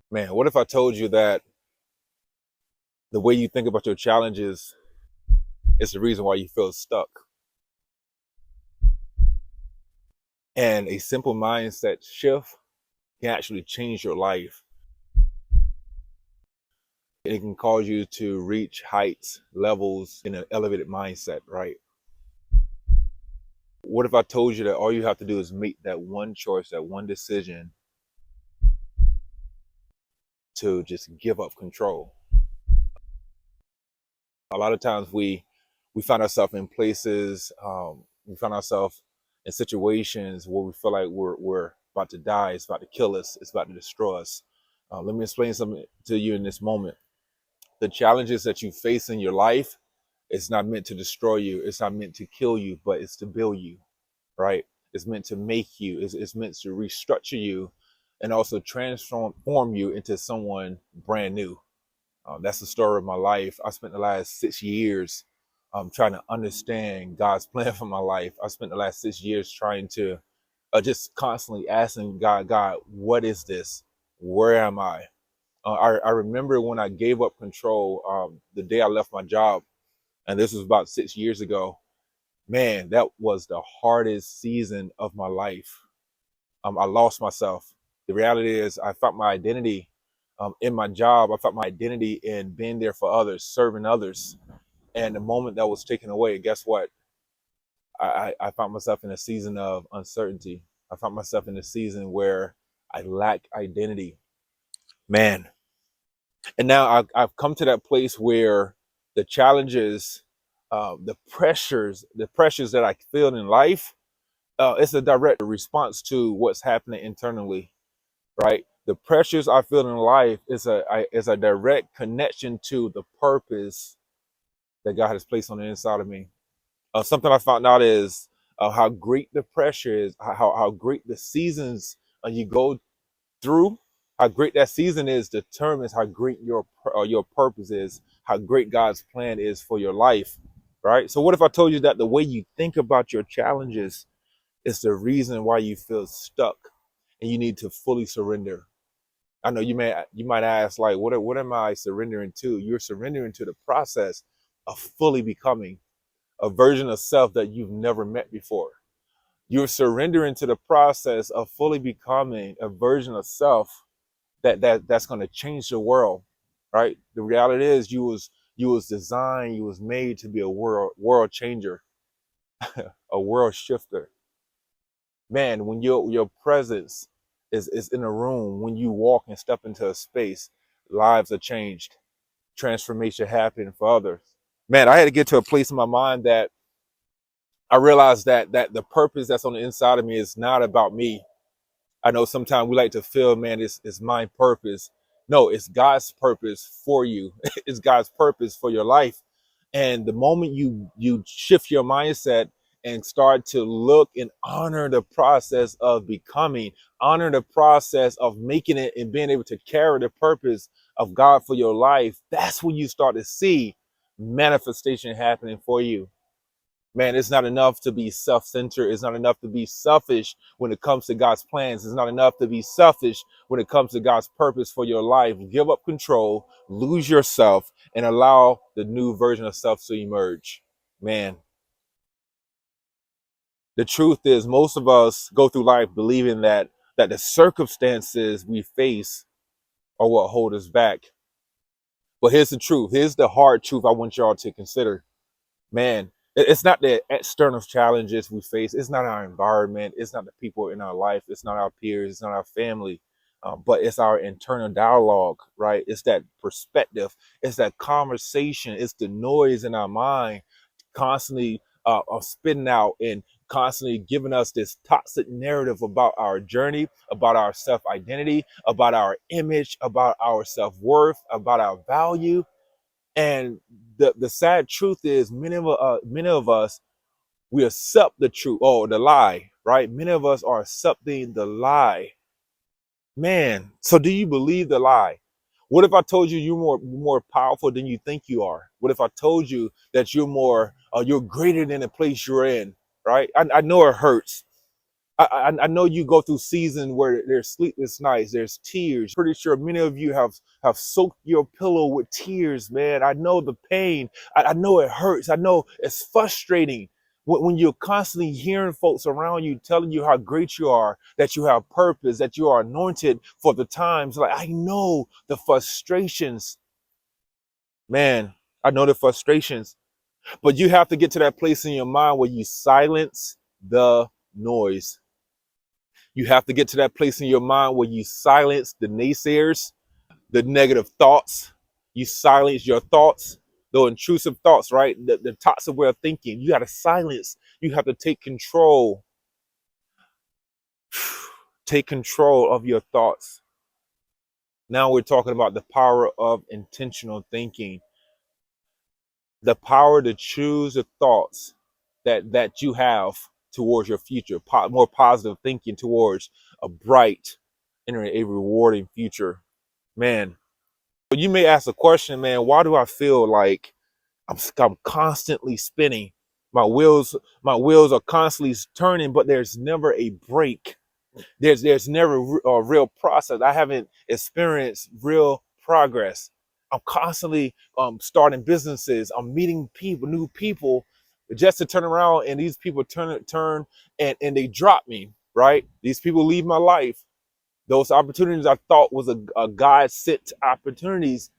Man, what if I told you that the way you think about your challenges is the reason why you feel stuck? And a simple mindset shift can actually change your life. It can cause you to reach heights, levels in an elevated mindset, right? What if I told you that all you have to do is make that one choice, that one decision to just give up control? A lot of times we find ourselves in places, we find ourselves in situations where we feel like we're about to die, it's about to kill us, it's about to destroy us. Let me explain something to you in this moment. The challenges that you face in your life, it's not meant to destroy you, it's not meant to kill you, but it's to build you, right? It's meant to make you, it's meant to restructure you and also transform you into someone brand new. That's the story of my life. I spent the last 6 years trying to understand God's plan for my life. I spent the last 6 years trying to just constantly asking God, what is this? Where am I? I remember when I gave up control the day I left my job, and this was about 6 years ago. Man, that was the hardest season of my life. I lost myself. The reality is, I found my identity in my job. I found my identity in being there for others, serving others. And the moment that was taken away, guess what? I found myself in a season of uncertainty. I found myself in a season where I lack identity. Man. And now I've come to that place where the challenges, the pressures that I feel in life, it's a direct response to what's happening internally, right? The pressures I feel in life is a direct connection to the purpose that God has placed on the inside of me. Something I found out is how great the pressure is, how great the seasons you go through, how great that season is determines how great your purpose is, how great God's plan is for your life, right? So what if I told you that the way you think about your challenges is the reason why you feel stuck and you need to fully surrender? I know you might ask, like, what am I surrendering to? You're surrendering to the process of fully becoming a version of self that you've never met before. You're surrendering to the process of fully becoming a version of self that's going to change the world, right? The reality is you was designed, you was made to be a world changer, a world shifter. Man, when your presence is in a room, when you walk and step into a space, lives are changed, transformation happening for others. Man, I had to get to a place in my mind that I realized that the purpose that's on the inside of me is not about me. I know sometimes we like to feel, man, it's my purpose. No, it's God's purpose for you. It's God's purpose for your life. And the moment you shift your mindset and start to look and honor the process of becoming, honor the process of making it and being able to carry the purpose of God for your life, that's when you start to see manifestation happening for you. Man, it's not enough to be self-centered. It's not enough to be selfish when it comes to God's plans. It's not enough to be selfish when it comes to God's purpose for your life. Give up control, lose yourself, and allow the new version of self to emerge. Man, the truth is most of us go through life believing that the circumstances we face are what hold us back. But here's the truth. Here's the hard truth I want y'all to consider. Man, it's not the external challenges we face. It's not our environment. It's not the people in our life. It's not our peers. It's not our family. But it's our internal dialogue, right? It's that perspective. It's that conversation. It's the noise in our mind constantly spitting out and constantly giving us this toxic narrative about our journey, about our self identity, about our image, about our self worth, about our value. And the sad truth is, many of us, we accept the truth or the lie, right? Many of us are accepting the lie. Man, so do you believe the lie? What if I told you you're more powerful than you think you are? What if I told you that you're greater than the place you're in, right? I know it hurts. I know you go through seasons where there's sleepless nights, there's tears. Pretty sure many of you have soaked your pillow with tears, man. I know the pain. I know it hurts. I know it's frustrating when you're constantly hearing folks around you telling you how great you are, that you have purpose, that you are anointed for the times. Like, I know the frustrations, man. I know the frustrations, but you have to get to that place in your mind where you silence the noise. You have to get to that place in your mind where you silence the naysayers, the negative thoughts. You silence your thoughts, the intrusive thoughts, right? The toxic way of thinking. You got to silence. You have to take control. Take control of your thoughts. Now we're talking about the power of intentional thinking. The power to choose the thoughts that you have towards your future, more positive thinking towards a bright and a rewarding future. Man, you may ask a question, man, why do I feel like I'm constantly spinning? My wheels are constantly turning, but there's never a break. There's never a real process. I haven't experienced real progress. I'm constantly starting businesses. I'm meeting people, new people, just to turn around and these people turn and they drop me, right? These people leave my life. Those opportunities I thought was a God sent opportunities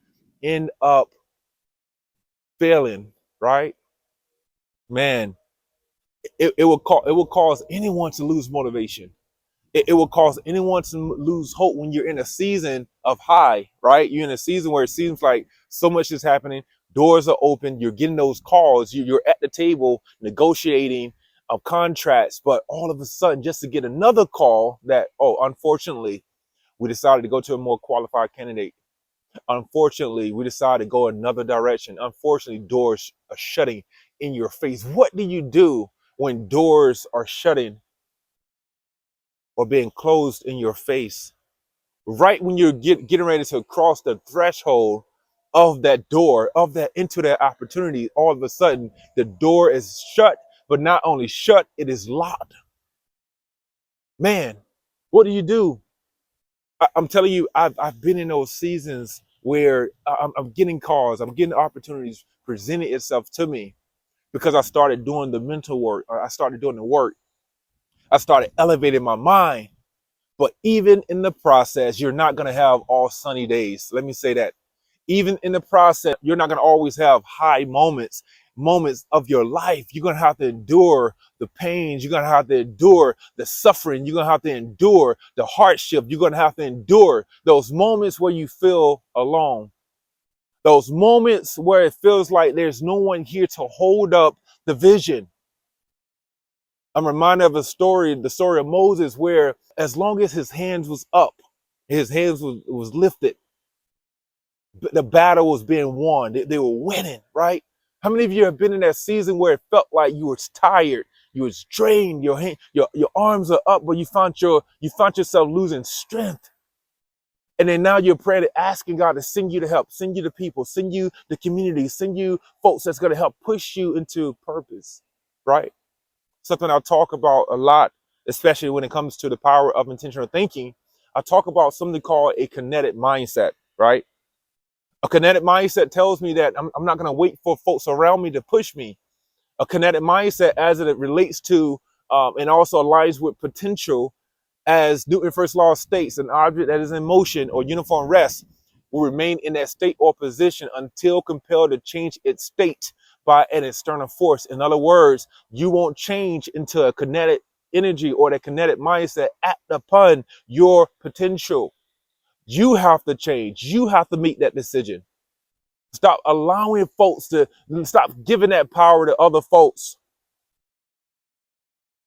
end up failing, right? Man, it will cause anyone to lose motivation. It will cause anyone to lose hope when you're in a season of high, right? You're in a season where it seems like so much is happening. Doors are open. You're getting those calls. You're at the table negotiating contracts, but all of a sudden, just to get another call that, oh, unfortunately, we decided to go to a more qualified candidate. Unfortunately, we decided to go another direction. Unfortunately, doors are shutting in your face. What do you do when doors are shutting or being closed in your face? Right when you're getting ready to cross the threshold of that door, of that into that opportunity, all of a sudden the door is shut, but not only shut, it is locked. Man, what do you do? I'm telling you, I've been in those seasons where I'm getting calls, I'm getting opportunities presented itself to me because I started doing the mental work. I started doing the work. I started elevating my mind. But even in the process, you're not going to have all sunny days. Let me say that. Even in the process, you're not going to always have high moments of your life. You're going to have to endure the pains. You're going to have to endure the suffering. You're going to have to endure the hardship. You're going to have to endure those moments where you feel alone. Those moments where it feels like there's no one here to hold up the vision. I'm reminded of the story of Moses, where as long as his hands was up, his hands was lifted, the battle was being won. They were winning, right? How many of you have been in that season where it felt like you were tired, you was drained, your arms are up, but you found yourself losing strength. And then now you're praying, asking God to send you the help, send you the people, send you the community, send you folks that's going to help push you into purpose, right? Something I talk about a lot, especially when it comes to the power of intentional thinking. I talk about something called a kinetic mindset, right? A kinetic mindset tells me that I'm not going to wait for folks around me to push me. A kinetic mindset, as it relates to and also aligns with potential, as Newton's first law states, an object that is in motion or uniform rest will remain in that state or position until compelled to change its state by an external force. In other words, you won't change into a kinetic energy or the kinetic mindset act upon your potential. You have to change. You have to make that decision. Stop allowing folks to stop giving that power to other folks.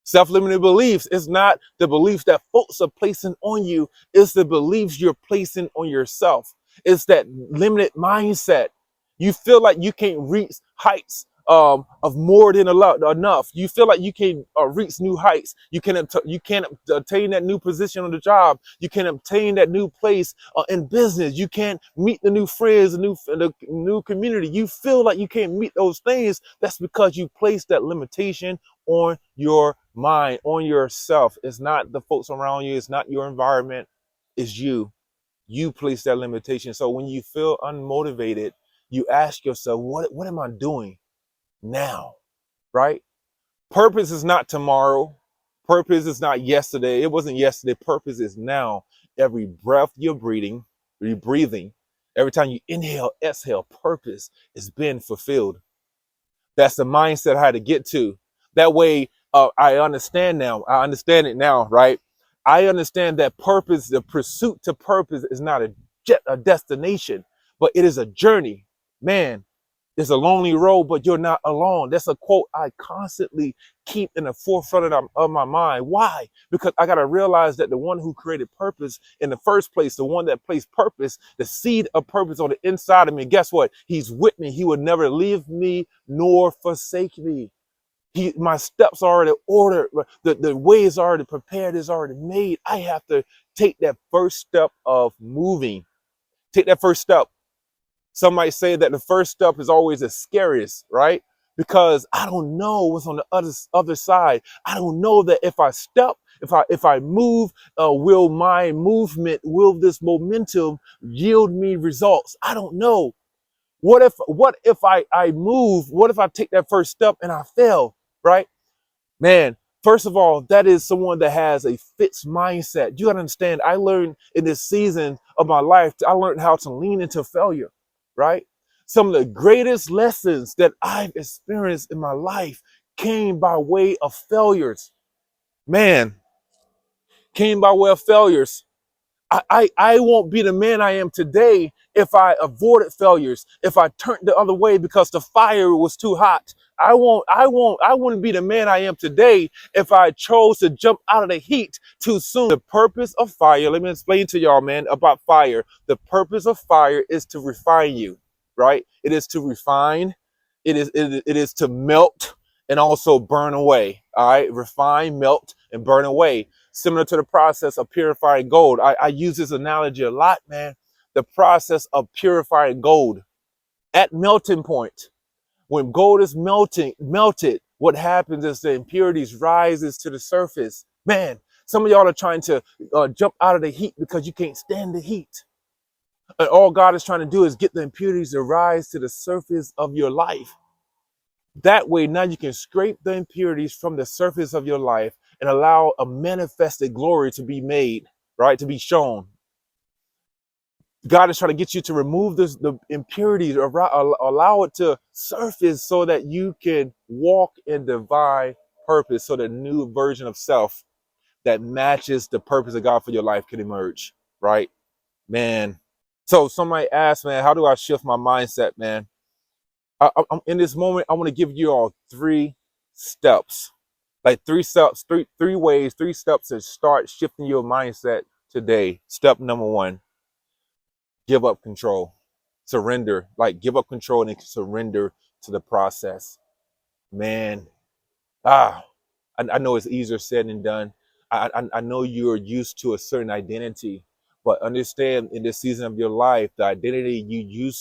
Self-limiting beliefs is not the beliefs that folks are placing on you. It's the beliefs you're placing on yourself. It's that limited mindset. You feel like you can't reach heights of more than enough. You feel like you can reach new heights. You can't obtain that new position on the job. You can't obtain that new place in business. You can't meet the new friends, the new community. You feel like you can't meet those things. That's because you placed that limitation on yourself. mind on yourself. It's not the folks around you. It's not your environment. It's you. You place that limitation. So when you feel unmotivated, you ask yourself, what am I doing now? Right? Purpose is not tomorrow. Purpose is not yesterday. It wasn't yesterday. Purpose is now. Every breath you're breathing, every time you inhale, exhale, purpose is being fulfilled. That's the mindset I had to get to. That way, I understand now. I understand it now, right? I understand that purpose, the pursuit to purpose is not a destination, but it is a journey. Man, it's a lonely road, but you're not alone. That's a quote I constantly keep in the forefront of my mind. Why? Because I got to realize that the one who created purpose in the first place, the one that placed purpose, the seed of purpose on the inside of me, guess what? He's with me. He will never leave me nor forsake me. My steps are already ordered. The way is already prepared, is already made. I have to take that first step of moving. Take that first step. Some might say that the first step is always the scariest, right? Because I don't know what's on the other side. I don't know that if I step, if I move, will this momentum yield me results? I don't know. What if I move? What if I take that first step and I fail, right? Man, first of all, that is someone that has a fixed mindset. You gotta understand, I learned in this season of my life, I learned how to lean into failure, right? Some of the greatest lessons that I've experienced in my life came by way of failures. Man, came by way of failures. I won't be the man I am today if I avoided failures, if I turned the other way because the fire was too hot. I wouldn't be the man I am today if I chose to jump out of the heat too soon. The purpose of fire, let me explain to y'all, man, about fire. The purpose of fire is to refine you, right? It is to refine, it is to melt and also burn away. All right, refine, melt, and burn away. Similar to the process of purifying gold. I use this analogy a lot, man. The process of purifying gold. At melting point, when gold is melted, what happens is the impurities rises to the surface. Man, some of y'all are trying to jump out of the heat because you can't stand the heat. And all God is trying to do is get the impurities to rise to the surface of your life. That way, now you can scrape the impurities from the surface of your life and allow a manifested glory to be made, right? To be shown. God is trying to get you to remove the impurities, or allow it to surface so that you can walk in divine purpose, so the new version of self that matches the purpose of God for your life can emerge, right? Man. So somebody asked, man, how do I shift my mindset, man? I'm in this moment, I want to give you all 3 steps, like 3 steps, three ways, 3 steps to start shifting your mindset today. Step number 1, give up control, surrender, like give up control and surrender to the process. Man, ah, I know it's easier said than done. I know you're used to a certain identity, but understand in this season of your life, the identity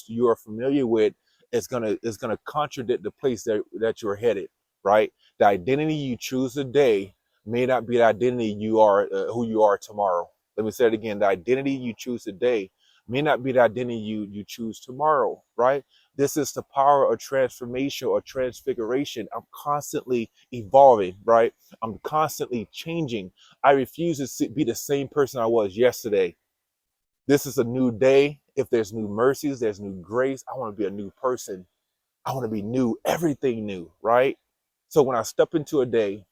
you are familiar with is gonna contradict the place that you're headed, right? The identity you choose today may not be the identity you are, who you are tomorrow. Let me say it again. The identity you choose today may not be the identity you choose tomorrow, right? This is the power of transformation or transfiguration. I'm constantly evolving, right? I'm constantly changing. I refuse to be the same person I was yesterday. This is a new day. If there's new mercies, there's new grace. I want to be a new person. I want to be new, everything new, right? So when I step into a day,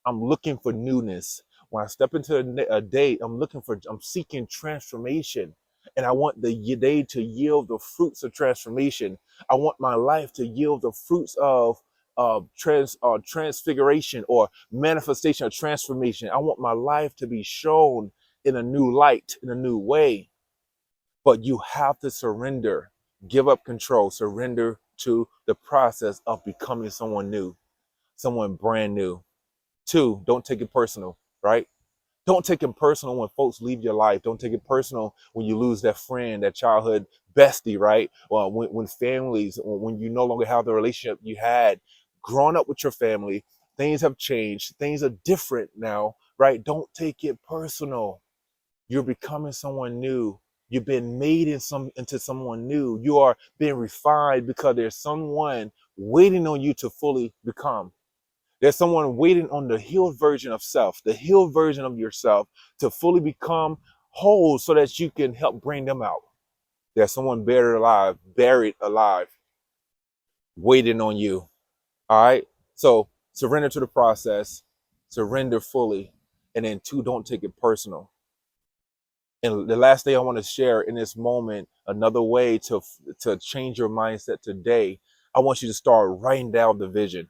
I'm looking for newness. When I step into a day, I'm seeking transformation. And I want the day to yield the fruits of transformation. I want my life to yield the fruits of transfiguration or manifestation of transformation. I want my life to be shown in a new light, in a new way. But you have to surrender, give up control, surrender to the process of becoming someone new, someone brand new. 2, don't take it personal, right? Don't take it personal when folks leave your life. Don't take it personal when you lose that friend, that childhood bestie, right? Well, when families, when you no longer have the relationship you had growing up with your family, Things have changed. Things are different now, right? Don't take it personal. You're becoming someone new. You've been made into someone new. You are being refined because there's someone waiting on you to fully become. There's someone waiting on the healed version of self, the healed version of yourself to fully become whole so that you can help bring them out. There's someone buried alive, waiting on you. All right. So surrender to the process, surrender fully. And then two, don't take it personal. And the last thing I want to share in this moment, another way to change your mindset today, I want you to start writing down the vision.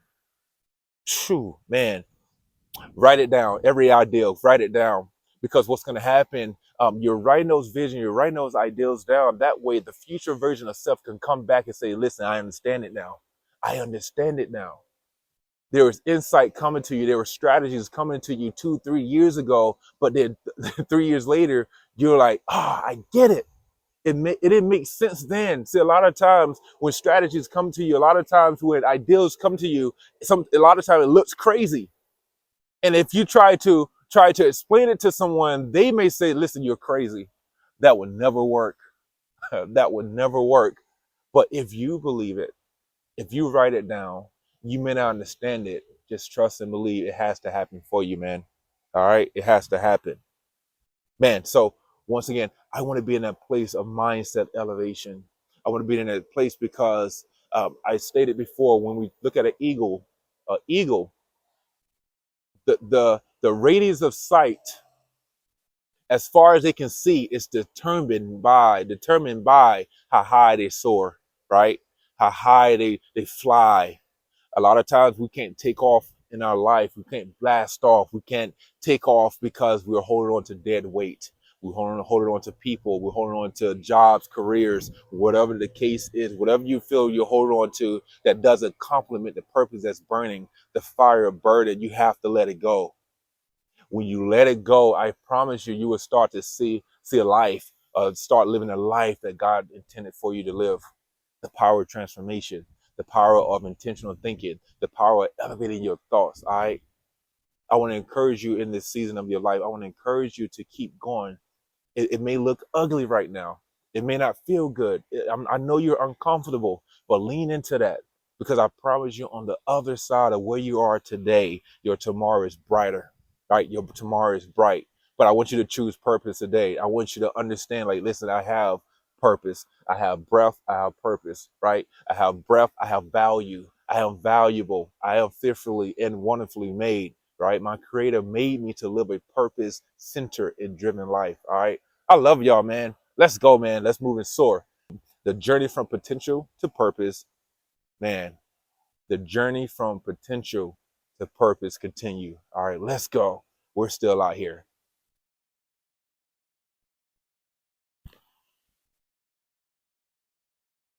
True, man. Write it down. Every idea, write it down. Because what's going to happen, you're writing those visions, you're writing those ideals down. That way, the future version of self can come back and say, listen, I understand it now. I understand it now. There was insight coming to you. There were strategies coming to you 2-3 years ago. But then 3 years later, you're like, I get it. It didn't make sense then. See, a lot of times when strategies come to you, a lot of times when ideals come to you, a lot of times it looks crazy. And if you try to explain it to someone, they may say, listen, you're crazy. That would never work. That would never work. But if you believe it, if you write it down, you may not understand it. Just trust and believe it has to happen for you, man. All right. It has to happen, man. So once again, I want to be in that place of mindset elevation. I want to be in that place because I stated before, when we look at an eagle, the radius of sight, as far as they can see, is determined by how high they soar, right? How high they fly. A lot of times we can't take off in our life. We can't blast off. We can't take off because we're holding on to dead weight. We're holding on to people. We're holding on to jobs, careers, whatever the case is, whatever you feel you're holding on to that doesn't complement the purpose that's burning, the fire of burden. You have to let it go. When you let it go, I promise you, you will start to see a life, start living a life that God intended for you to live. The power of transformation, the power of intentional thinking, the power of elevating your thoughts. All right. I want to encourage you in this season of your life. I want to encourage you to keep going. It may look ugly right now. It may not feel good. I know you're uncomfortable, but lean into that, because I promise you, on the other side of where you are today, your tomorrow is brighter, right? Your tomorrow is bright. But I want you to choose purpose today. I want you to understand, like, listen, I have purpose. I have breath. I have purpose, right? I have breath. I have value. I am valuable. I am fearfully and wonderfully made, right? My creator made me to live a purpose-centered and driven life, all right? I love y'all, man. Let's go, man. Let's move and soar. The journey from potential to purpose, man. The journey from potential to purpose continue. All right, let's go. We're still out here.